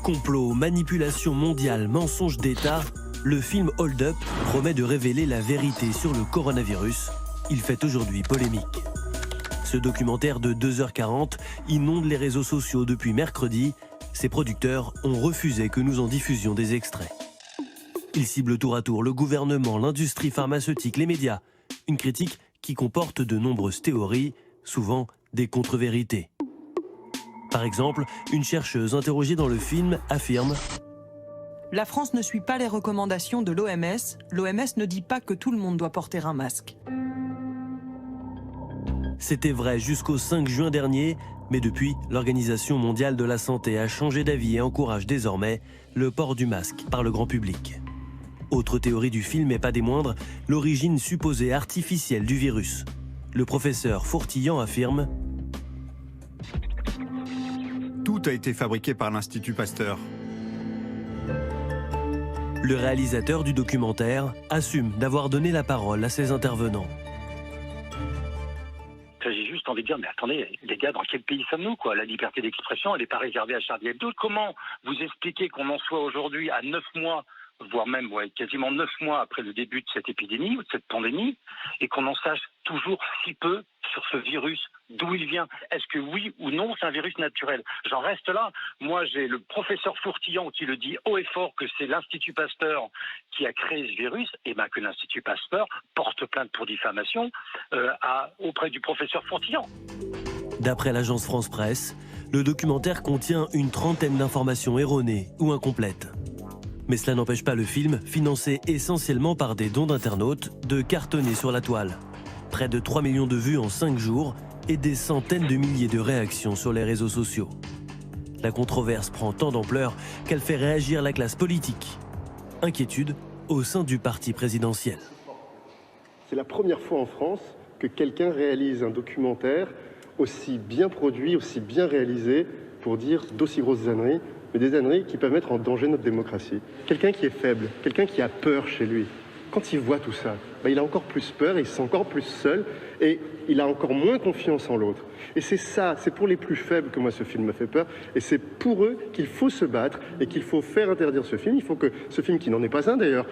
Complot, manipulation mondiale, mensonge d'État, le film Hold Up promet de révéler la vérité sur le coronavirus. Il fait aujourd'hui polémique. Ce documentaire de 2h40 inonde les réseaux sociaux depuis mercredi. Ses producteurs ont refusé que nous en diffusions des extraits. Il cible tour à tour le gouvernement, l'industrie pharmaceutique, les médias. Une critique qui comporte de nombreuses théories, souvent des contre-vérités. Par exemple, une chercheuse interrogée dans le film affirme « La France ne suit pas les recommandations de l'OMS. L'OMS ne dit pas que tout le monde doit porter un masque. » C'était vrai jusqu'au 5 juin dernier, mais depuis, l'Organisation mondiale de la santé a changé d'avis et encourage désormais le port du masque par le grand public. Autre théorie du film, et pas des moindres, l'origine supposée artificielle du virus. Le professeur Fourtillant affirme « Tout a été fabriqué par l'Institut Pasteur. » Le réalisateur du documentaire assume d'avoir donné la parole à ses intervenants. J'ai juste envie de dire, mais attendez, les gars, dans quel pays sommes-nous, quoi? La liberté d'expression, elle n'est pas réservée à Charlie Hebdo. Comment vous expliquez qu'on en soit aujourd'hui à 9 mois, voire même quasiment 9 mois après le début de cette épidémie ou de cette pandémie, et qu'on en sache toujours si peu sur ce virus, d'où il vient? Est-ce que oui ou non, c'est un virus naturel? J'en reste là. Moi, j'ai le professeur Fourtillant qui le dit haut et fort que c'est l'Institut Pasteur qui a créé ce virus, et bien que l'Institut Pasteur porte plainte pour diffamation auprès du professeur Fourtillant. D'après l'agence France Presse, le documentaire contient une trentaine d'informations erronées ou incomplètes. Mais cela n'empêche pas le film, financé essentiellement par des dons d'internautes, de cartonner sur la toile. Près de 3 millions de vues en 5 jours et des centaines de milliers de réactions sur les réseaux sociaux. La controverse prend tant d'ampleur qu'elle fait réagir la classe politique. Inquiétude au sein du parti présidentiel. C'est la première fois en France que quelqu'un réalise un documentaire aussi bien produit, aussi bien réalisé, pour dire d'aussi grosses âneries, mais des âneries qui peuvent mettre en danger notre démocratie. Quelqu'un qui est faible, quelqu'un qui a peur chez lui, quand il voit tout ça, il a encore plus peur, il se sent encore plus seul et il a encore moins confiance en l'autre. Et c'est ça, c'est pour les plus faibles que moi ce film m'a fait peur, et c'est pour eux qu'il faut se battre et qu'il faut faire interdire ce film. Il faut que ce film, qui n'en est pas un d'ailleurs,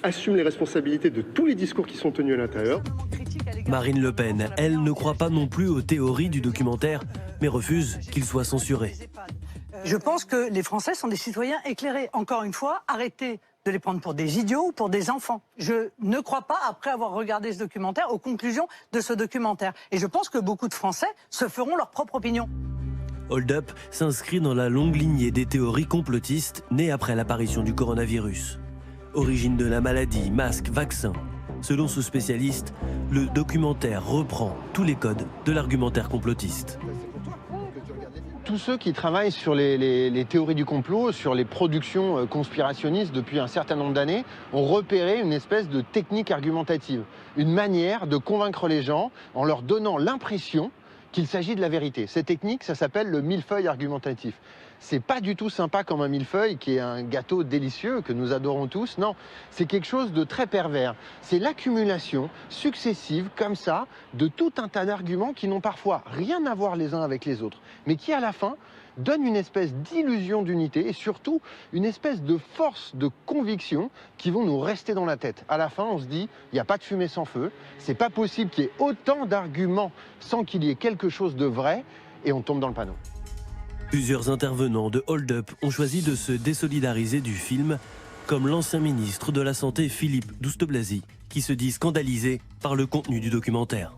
assume les responsabilités de tous les discours qui sont tenus à l'intérieur. Marine Le Pen, elle, ne croit pas non plus aux théories du documentaire, mais refuse qu'il soit censuré. Je pense que les Français sont des citoyens éclairés. Encore une fois, arrêtez de les prendre pour des idiots ou pour des enfants. Je ne crois pas, après avoir regardé ce documentaire, aux conclusions de ce documentaire. Et je pense que beaucoup de Français se feront leur propre opinion. Hold Up s'inscrit dans la longue lignée des théories complotistes nées après l'apparition du coronavirus. Origine de la maladie, masque, vaccin. Selon ce spécialiste, le documentaire reprend tous les codes de l'argumentaire complotiste. Tous ceux qui travaillent sur les théories du complot, sur les productions conspirationnistes depuis un certain nombre d'années, ont repéré une espèce de technique argumentative, une manière de convaincre les gens en leur donnant l'impression qu'il s'agit de la vérité. Cette technique, ça s'appelle le millefeuille argumentatif. C'est pas du tout sympa comme un millefeuille, qui est un gâteau délicieux que nous adorons tous. Non, c'est quelque chose de très pervers. C'est l'accumulation successive, comme ça, de tout un tas d'arguments qui n'ont parfois rien à voir les uns avec les autres, mais qui, à la fin, donnent une espèce d'illusion d'unité et surtout une espèce de force de conviction qui vont nous rester dans la tête. À la fin, on se dit, il n'y a pas de fumée sans feu, c'est pas possible qu'il y ait autant d'arguments sans qu'il y ait quelque chose de vrai, et on tombe dans le panneau. Plusieurs intervenants de Hold Up ont choisi de se désolidariser du film, comme l'ancien ministre de la Santé Philippe Douste-Blazy, qui se dit scandalisé par le contenu du documentaire.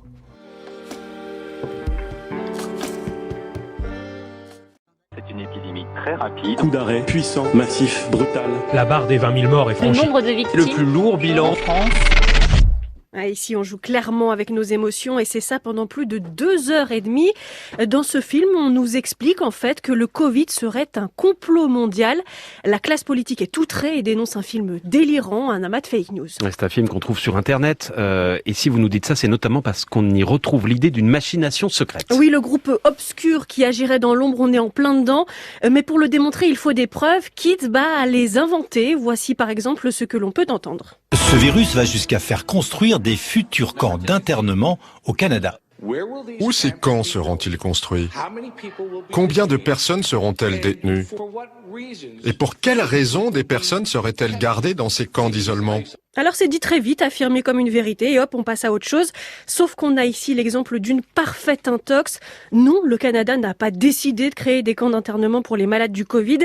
C'est une épidémie très rapide. Coup d'arrêt, puissant, massif, brutal. La barre des 20 000 morts est franchie. Le nombre de victimes. Le plus lourd bilan en France. Ici, on joue clairement avec nos émotions et c'est ça pendant plus de 2h30. Dans ce film, on nous explique en fait que le Covid serait un complot mondial. La classe politique est outrée et dénonce un film délirant, un amas de fake news. C'est un film qu'on trouve sur Internet. Et si vous nous dites ça, c'est notamment parce qu'on y retrouve l'idée d'une machination secrète. Oui, le groupe obscur qui agirait dans l'ombre, on est en plein dedans. Mais pour le démontrer, il faut des preuves, quitte à les inventer. Voici par exemple ce que l'on peut entendre. Ce virus va jusqu'à faire construire des futurs camps d'internement au Canada. Où ces camps seront-ils construits? Combien de personnes seront-elles détenues? Et pour quelles raisons des personnes seraient-elles gardées dans ces camps d'isolement? Alors c'est dit très vite, affirmé comme une vérité, et hop, on passe à autre chose. Sauf qu'on a ici l'exemple d'une parfaite intox. Non, le Canada n'a pas décidé de créer des camps d'internement pour les malades du Covid.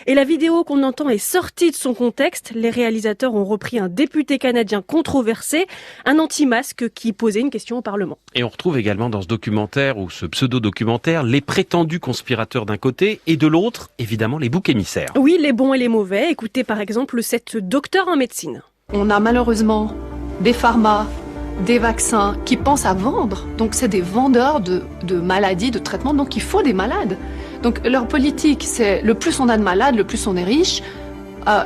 Et la vidéo qu'on entend est sortie de son contexte. Les réalisateurs ont repris un député canadien controversé, un anti-masque qui posait une question au Parlement. Et on retrouve également dans ce documentaire, ou ce pseudo-documentaire, les prétendus conspirateurs d'un côté, et de l'autre, évidemment, les boucs émissaires. Oui, les bons et les mauvais. Écoutez par exemple cette docteure en médecine. On a malheureusement des pharma, des vaccins qui pensent à vendre. Donc c'est des vendeurs de maladies, de traitements. Donc il faut des malades. Donc leur politique, c'est le plus on a de malades, le plus on est riche.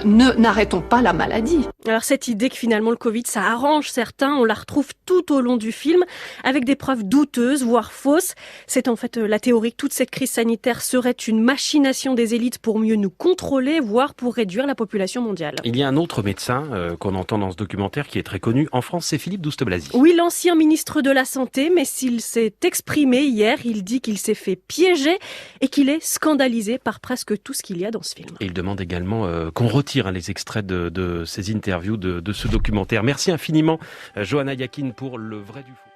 N'arrêtons pas la maladie. Alors cette idée que finalement le Covid, ça arrange certains, on la retrouve tout au long du film avec des preuves douteuses, voire fausses. C'est en fait la théorie que toute cette crise sanitaire serait une machination des élites pour mieux nous contrôler, voire pour réduire la population mondiale. Il y a un autre médecin qu'on entend dans ce documentaire qui est très connu en France, c'est Philippe Douste-Blazy. Oui, l'ancien ministre de la Santé, mais s'il s'est exprimé hier, il dit qu'il s'est fait piéger et qu'il est scandalisé par presque tout ce qu'il y a dans ce film. Et il demande également qu'on retire les extraits de ces interviews de ce documentaire. Merci infiniment, Johanna Yakin, pour le vrai du faux.